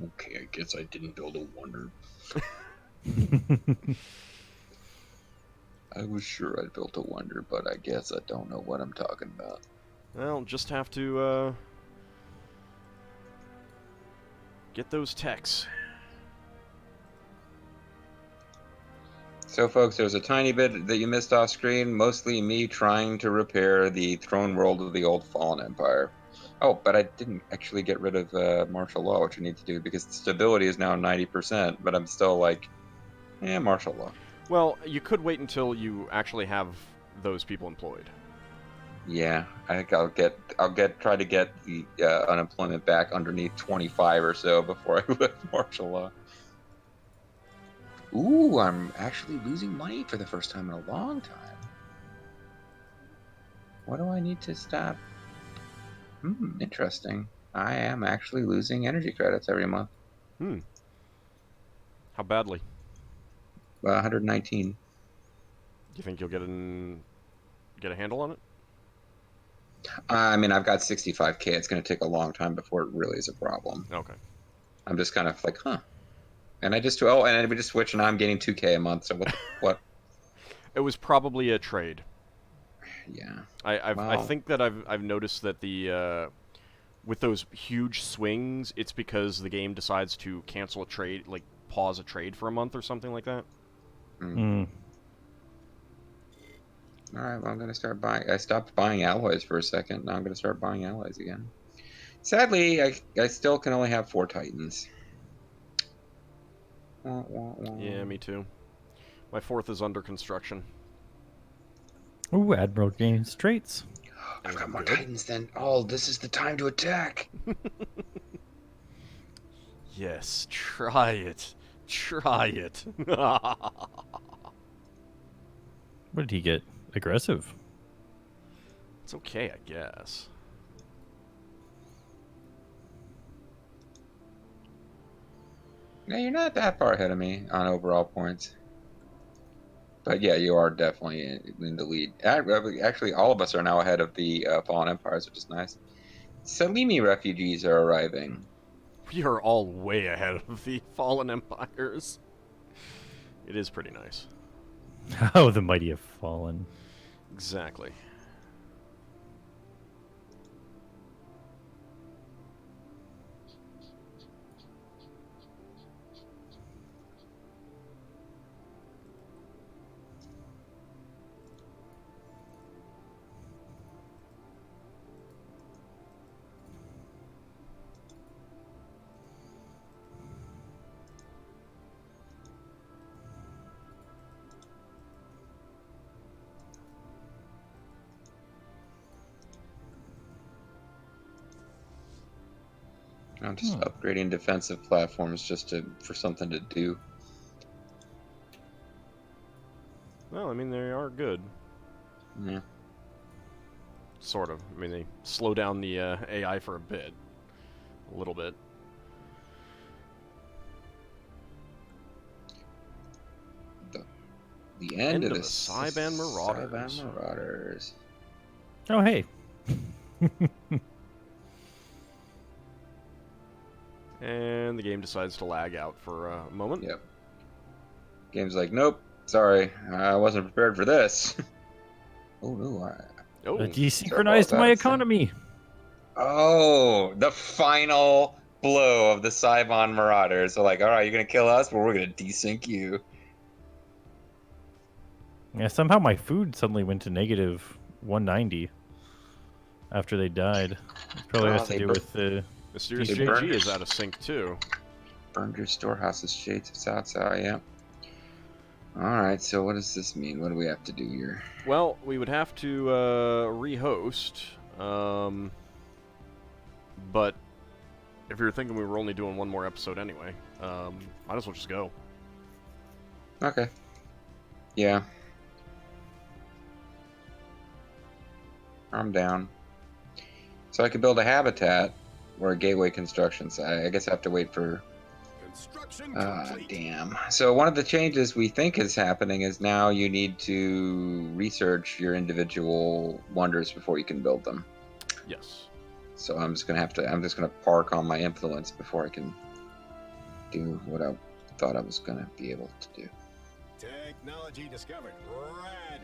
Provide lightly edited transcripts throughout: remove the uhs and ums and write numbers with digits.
Okay, I guess I didn't build a wonder. I was sure I built a wonder, but I guess I don't know what I'm talking about. Well, just have to get those techs. So, folks, there's a tiny bit that you missed off screen, mostly me trying to repair the throne world of the old fallen empire. Oh, but I didn't actually get rid of martial law, which I need to do, because the stability is now 90%, but I'm still like, martial law. Well, you could wait until you actually have those people employed. Yeah, I think try to get the unemployment back underneath 25 or so before I lift martial law. Ooh, I'm actually losing money for the first time in a long time. What do I need to stop? Interesting. I am actually losing energy credits every month. How badly? 119. Do you think you'll get a handle on it? I mean, I've got 65K. It's going to take a long time before it really is a problem. Okay. I'm just kind of like, huh. And I just, and then we just switch, and now I'm getting 2K a month. So what? It was probably a trade. Yeah. I think that I've noticed that the with those huge swings, it's because the game decides to cancel a trade, like pause a trade for a month or something like that. All right, well, I'm going to start buying. I stopped buying alloys for a second. Now I'm going to start buying alloys again. Sadly, I still can only have 4 Titans. Yeah, me too. My 4th is under construction. Ooh, Admiral gains traits. I've got more Titans than... Oh, this is the time to attack. Yes, try it. Try it. What did he get? Aggressive. It's okay, I guess. No, you're not that far ahead of me on overall points. But yeah, you are definitely in the lead. Actually, all of us are now ahead of the Fallen Empires, which is nice. Salimi refugees are arriving. We are all way ahead of the Fallen Empires. It is pretty nice. How the mighty have fallen. Exactly. I'm just upgrading defensive platforms just for something to do. Well, I mean, they are good. Yeah. Sort of. I mean, they slow down the AI for a bit. A little bit. The end of the Cyban Marauders. Cyban Marauders. Oh, hey. And the game decides to lag out for a moment. Yep. Game's like, nope, sorry, I wasn't prepared for this. Oh, no. Desynchronized my economy. Oh, the final blow of the Cybon Marauders. So like, all right, you're going to kill us, but we're going to desync you. Yeah, somehow my food suddenly went to negative 190 after they died. It probably has to do with the... MysteriousJG is out of sync, too. Burned your storehouse's shades of South, yeah. Alright, so what does this mean? What do we have to do here? Well, we would have to rehost, but if you're thinking we were only doing one more episode anyway, might as well just go. Okay. Yeah. I'm down. So I could build a habitat or a gateway construction. So I guess I have to wait for... Construction damn. So one of the changes we think is happening is now you need to research your individual wonders before you can build them. Yes. So I'm just gonna park on my influence before I can do what I thought I was gonna be able to do. Technology discovered. Rad.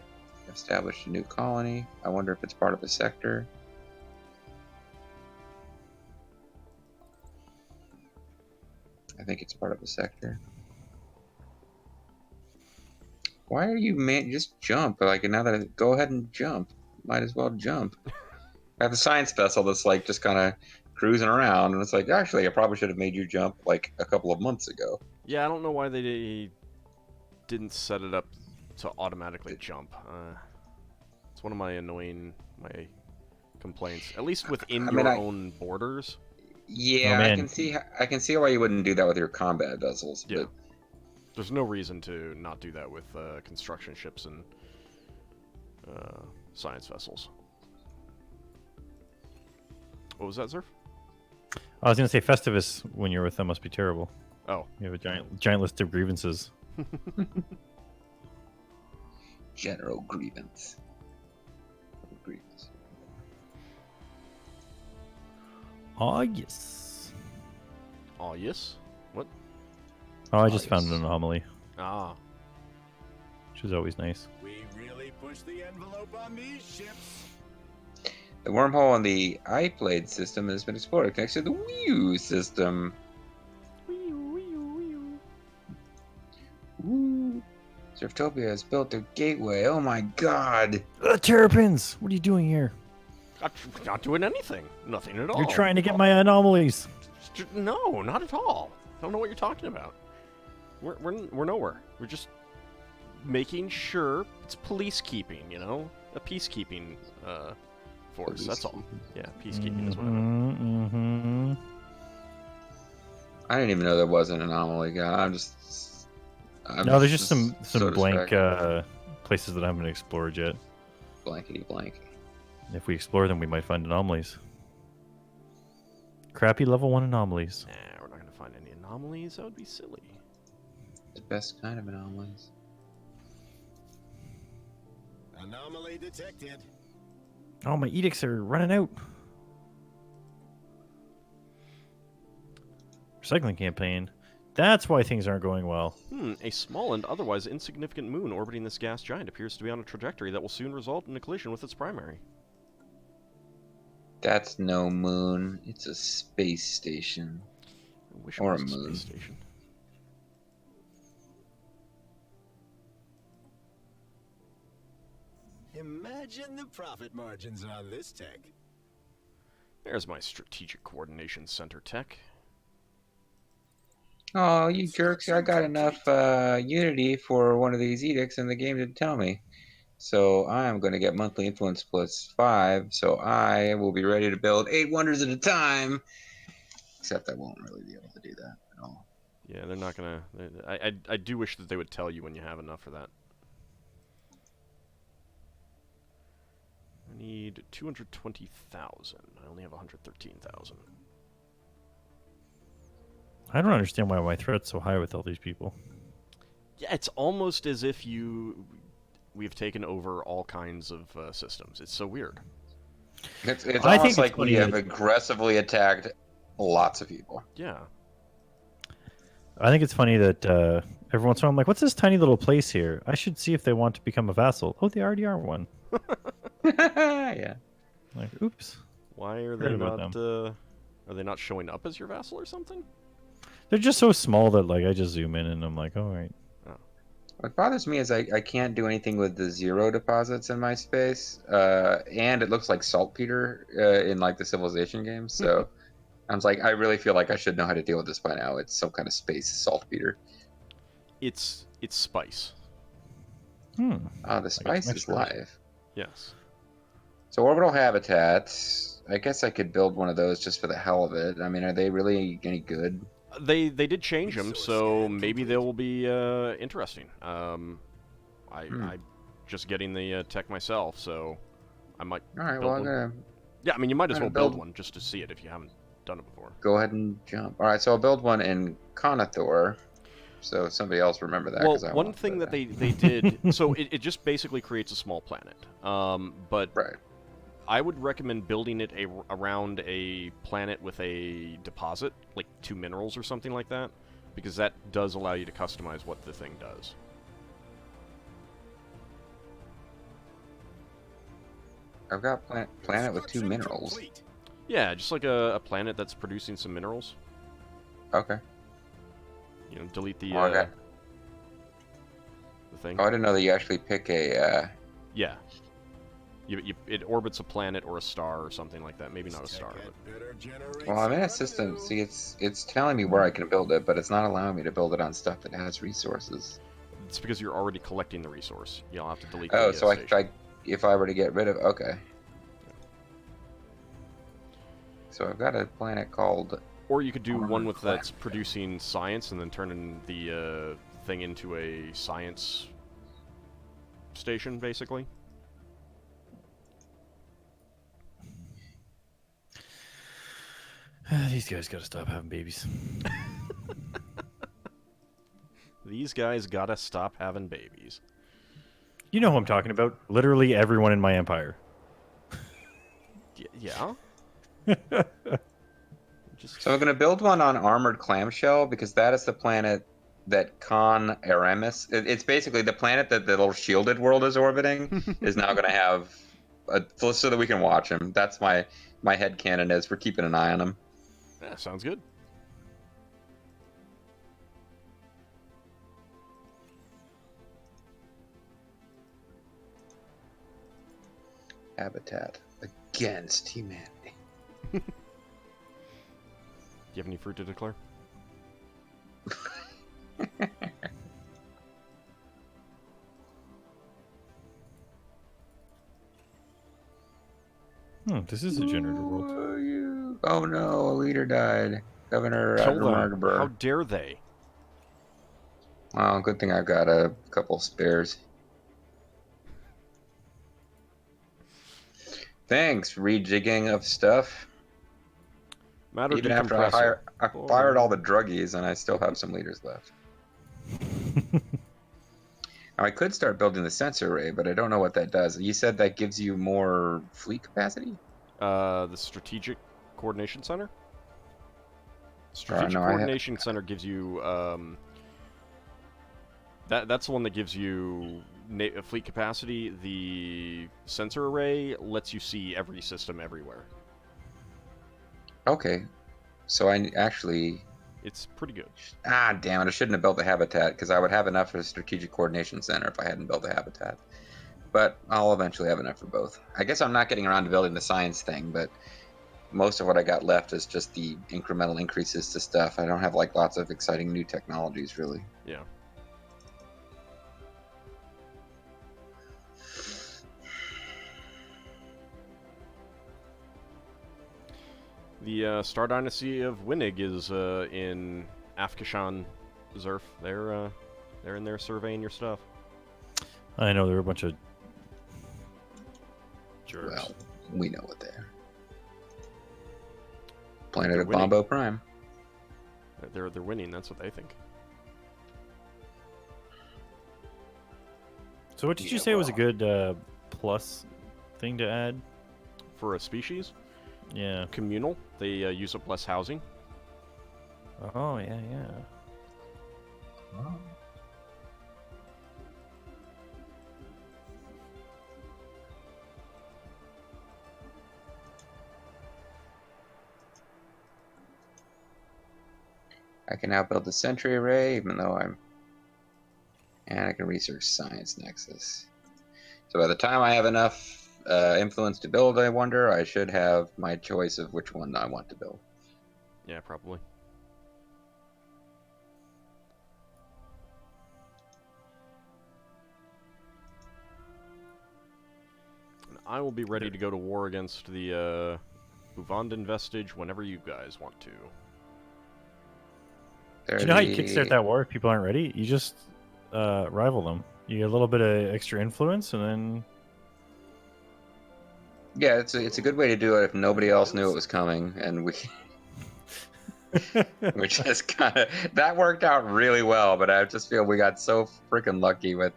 Established a new colony. I wonder if it's part of a sector. I think it's part of a sector. Why are you, man? Just jump. Like, now that go ahead and jump. Might as well jump. I have a science vessel that's like just kind of cruising around, and it's like, actually, I probably should have made you jump like a couple of months ago. Yeah, I don't know why they didn't set it up to automatically jump. It's one of my complaints. At least within your own borders. Yeah, I can see why you wouldn't do that with your combat vessels. Yeah. But there's no reason to not do that with construction ships and science vessels. What was that, Zerf? I was going to say Festivus, when you're with them, must be terrible. Oh. You have a giant list of grievances. General grievance. Oh, yes. Oh, yes? What? Oh, I just found an anomaly, Ah. which is always nice. We really push the envelope on these ships. The wormhole in the iPlate system has been explored. It connects to the Wii U system. Woo. Surftopia has built their gateway. Oh my god. Terrapins! What are you doing here? Not doing anything. Nothing at all. You're trying to get my anomalies. No, not at all. I don't know what you're talking about. We're nowhere. We're just making sure it's police keeping, you know? A peacekeeping force, that's all. Yeah, peacekeeping is what I meant. Mm-hmm. I didn't even know there was an anomaly. God, No, there's just some so blank places that I haven't explored yet. Blankety blank. If we explore them, we might find anomalies. Crappy level 1 anomalies. Nah, we're not going to find any anomalies. That would be silly. The best kind of anomalies. Anomaly detected. Oh, my edicts are running out. Recycling campaign. That's why things aren't going well. A small and otherwise insignificant moon orbiting this gas giant appears to be on a trajectory that will soon result in a collision with its primary. That's no moon. It's a space station. I wish Or it was a moon. space station. Imagine the profit margins on this tech. There's my strategic coordination center tech. Oh, you jerks. I got enough Unity for one of these edicts and the game didn't tell me. So I'm going to get monthly influence plus 5, so I will be ready to build 8 wonders at a time. Except I won't really be able to do that at all. Yeah, they're not gonna... I do wish that they would tell you when you have enough for that. I need 220,000. I only have 113,000. I don't understand why my threat's so high with all these people. Yeah, it's almost as if we've taken over all kinds of systems. It's so weird. It's I almost think like it's we funny have that- aggressively attacked lots of people. Yeah. I think it's funny that every once in a while I'm like, what's this tiny little place here? I should see if they want to become a vassal. Oh, they already are one. Yeah. Like, oops. Why are Forgot they about not? Are they not showing up as your vassal or something? They're just so small that like I just zoom in and I'm like, all right. What bothers me is I can't do anything with the 0 deposits in my space, and it looks like saltpeter in like the Civilization games. So I was like, I really feel like I should know how to deal with this by now. It's some kind of space saltpeter. It's spice. The spice is live. Yes. So orbital habitats. I guess I could build one of those just for the hell of it. I mean, are they really any good? They did change them, so maybe they will be interesting. I'm just getting the tech myself, so I might. All right. build Well, I'm one. gonna Yeah, I mean, you might as I'm well gonna build build- one just to see it if you haven't done it before. go ahead and jump. All right. So I'll build one in Conathor. So somebody else remember that. Well, 'cause I one won't, thing but, that they did, so it just basically creates a small planet. But right. I would recommend building it around a planet with a deposit, like 2 minerals or something like that. because that does allow you to customize what the thing does. I've got planet with 2 minerals. Complete. Yeah, just like a planet that's producing some minerals. Okay. You know, delete the Oh, the thing. oh, I didn't know that you actually pick a. Yeah. It orbits a planet or a star or something like that. Maybe not a star, but... Well, I'm in a system. See, it's telling me where I can build it, but it's not allowing me to build it on stuff that has resources. It's because you're already collecting the resource. You'll have to delete Oh, the so station. if I were to get rid of... Okay. So I've got a planet called... Or you could do Armored one with Class. that's producing science and then turning the thing into a science station, basically. These guys gotta stop having babies. These guys gotta stop having babies. You know who I'm talking about. Literally everyone in my empire. Yeah? Just... So I'm going to build one on Armored Clamshell, because that is the planet that Con Aramis... It's basically the planet that the little shielded world is orbiting is now going to have... so that we can watch him. That's my headcanon is we're keeping an eye on him. Yeah, sounds good. Habitat against humanity. Do you have any fruit to declare? This is a generator world. Oh no, a leader died. Governor Kill them. How Margber. dare they? Well, good thing I've got a couple spares. Thanks, rejigging of stuff. Matter Even after I fired all the druggies and I still have some leaders left. Now, I could start building the sensor array, but I don't know what that does. You said that gives you more fleet capacity? The Strategic Coordination Center? Strategic no, Coordination Center gives you, that's the one that gives you fleet capacity. The sensor array lets you see every system everywhere. Okay. So I actually... It's pretty good. Ah, damn it. I shouldn't have built the habitat, because I would have enough for the Strategic Coordination Center if I hadn't built the habitat. But I'll eventually have enough for both. I guess I'm not getting around to building the science thing, but most of what I got left is just the incremental increases to stuff. I don't have like lots of exciting new technologies, really. Yeah. The Star Dynasty of Winnig is in Afkashan, Zerf. They're in there surveying your stuff. I know there were a bunch of jerks. Well, we know what they are. Planet They're of winning. Bombo Prime. They're winning. That's what they think. So what did you say was a good plus thing to add? For a species, Yeah. communal. They use up less housing. Oh, yeah, yeah. I can now build the Sentry Array, even though I'm... And I can research Science Nexus. So by the time I have enough influence to build, I wonder, I should have my choice of which one I want to build. Yeah, probably. And I will be ready to go to war against the Buvandin Vestige whenever you guys want to. Do you know how you kickstart that war if people aren't ready? You just rival them. You get a little bit of extra influence, and then... Yeah, it's a good way to do it if nobody else knew it was coming, and we we just kind of... That worked out really well, but I just feel we got so freaking lucky with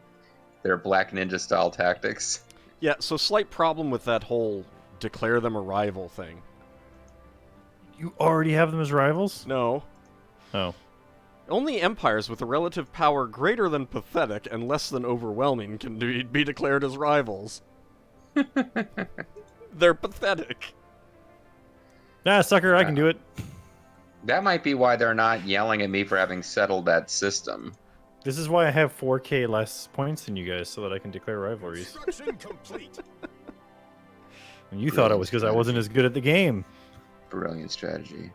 their Black Ninja style tactics. Yeah, so slight problem with that whole declare them a rival thing. You already have them as rivals? No. Oh. Only empires with a relative power greater than pathetic and less than overwhelming can be declared as rivals. They're pathetic. Ah, sucker, I can do it. That might be why they're not yelling at me for having settled that system. This is why I have 4K less points than you guys, so that I can declare rivalries. Construction complete. And you thought it was because I wasn't as good at the game. Brilliant strategy.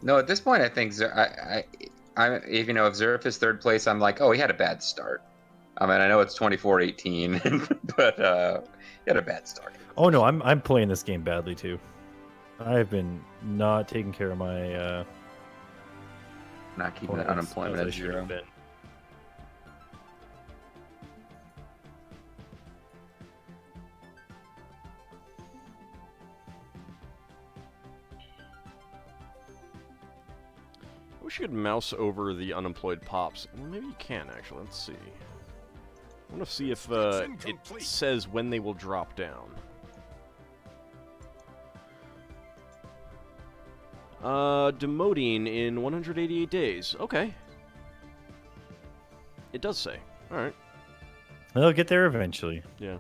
No, at this point, I think even though if Zerf is third place, I'm like, oh, he had a bad start. I mean, I know it's 24-18, but he had a bad start. Oh no, I'm playing this game badly too. I've been not taking care of my Not keeping the opponents unemployment as I at should 0. have been. I wish you could mouse over the unemployed pops. Well, maybe you can, actually. Let's see. I want to see if it says when they will drop down. Demoting in 188 days. Okay. It does say. Alright. They'll get there eventually. Yeah.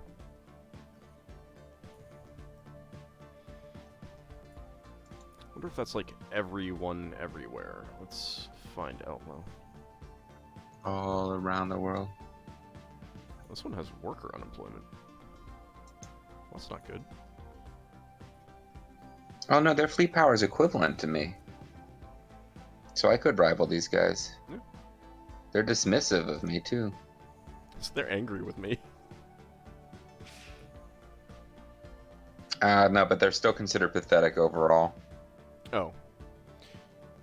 Wonder if that's like everyone everywhere. Let's find out. Well, All around the world. this one has worker unemployment. That's not good. Oh no, their fleet power is equivalent to me. So I could rival these guys. Yeah. They're dismissive of me too. So they're angry with me. No, but they're still considered pathetic overall. Oh.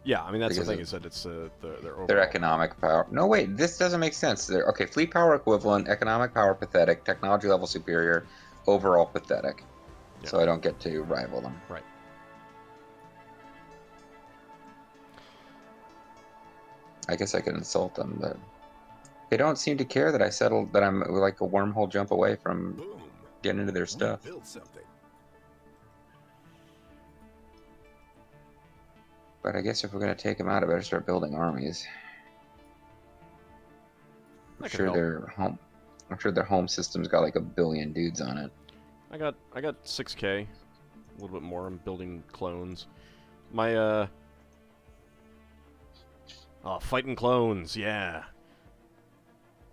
Yeah, I mean, that's Because the thing, is that it's their overall. Their economic power. No, wait, this doesn't make sense. They're, okay, fleet power equivalent, economic power pathetic, technology level superior, overall pathetic. Yeah. So I don't get to rival them. Right. I guess I could insult them, but they don't seem to care that I settled that I'm like a wormhole jump away from Boom. getting into their We stuff. built something. But I guess if we're gonna take them out, I better start building armies. I'm That could sure help. their home system's got like 1 billion dudes on it. I got 6K, a little bit more. I'm building clones. My fighting clones, yeah.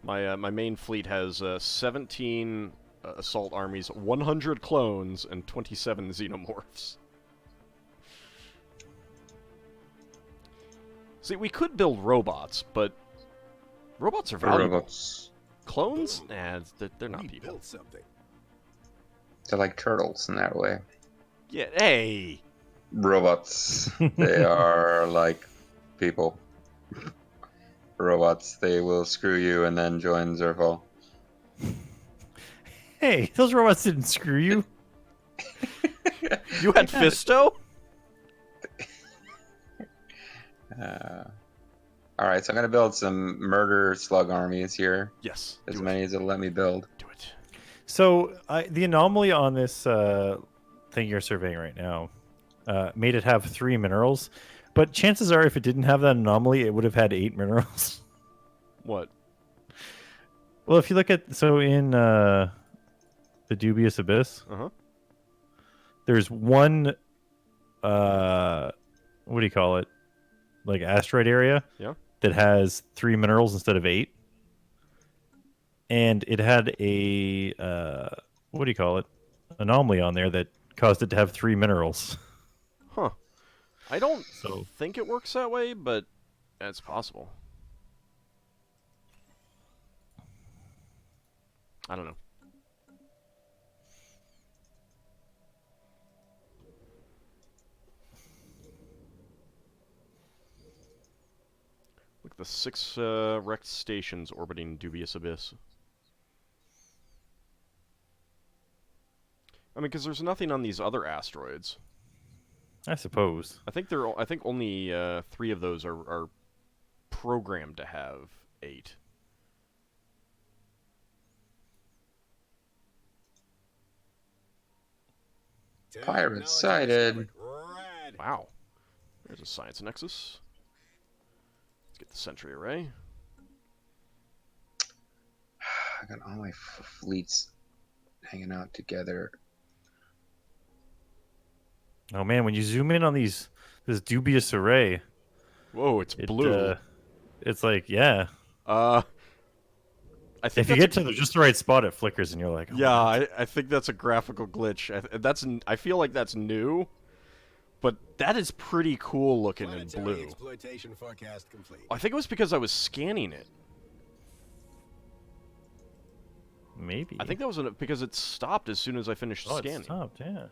My main fleet has 17 assault armies, 100 clones, and 27 xenomorphs. See, we could build robots, but robots are valuable. Robots. Clones? Nah, they're not We people. built something. They're like turtles in that way. Yeah, hey! Robots. They are like people. Robots. They will screw you and then join Zerfall. Hey, those robots didn't screw you. You had Fisto? All right, so I'm gonna build some murder slug armies here. Yes. As do many it. as it'll let me build. Do it. So the anomaly on this thing you're surveying right now made it have 3 minerals, but chances are if it didn't have that anomaly, it would have had 8 minerals. What? Well, if you look at in the Dubious Abyss, Uh-huh. there's one what do you call it? Like asteroid area. Yeah. That has 3 minerals instead of 8. And it had a what do you call it? Anomaly on there that caused it to have 3 minerals. Huh. I don't So- think it works that way, but it's possible. I don't know. Look, the 6 wrecked stations orbiting Dubious Abyss. I mean, because there's nothing on these other asteroids. I suppose. I think only 3 of those are programmed to have 8. Pirates sighted. Rad. Wow. There's a science nexus. get the sentry array. I got all my fleets hanging out together. Oh man, when you zoom in on this dubious array, Whoa, it's blue. It's like, yeah. I think If you get to just the right spot, it flickers, and you're like, oh, yeah, I think that's a graphical glitch. I feel like that's new, but that is pretty cool looking in Planetary blue. exploitation forecast complete. I think it was because I was scanning it. maybe. I think that was because it stopped as soon as I finished Oh, scanning. it stopped, yeah.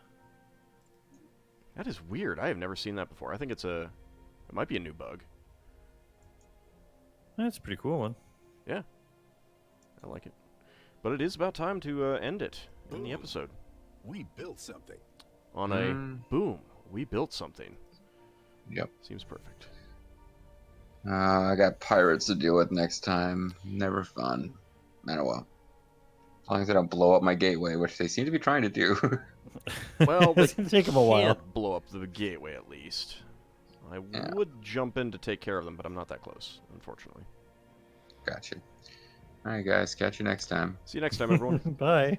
That is weird. I have never seen that before. I think it might be a new bug. That's a pretty cool one. Yeah, I like it. But it is about time to end it in the Boom. episode. We built something. On a boom, we built something. Yep. Seems perfect. I got pirates to deal with next time. Never fun. Oh well. As long as they don't blow up my gateway, which they seem to be trying to do. Well, It's gonna take 'em a while. can't blow up the gateway at least. I Yeah. would jump in to take care of them, but I'm not that close, unfortunately. Gotcha. All right, guys. Catch you next time. See you next time, everyone. Bye.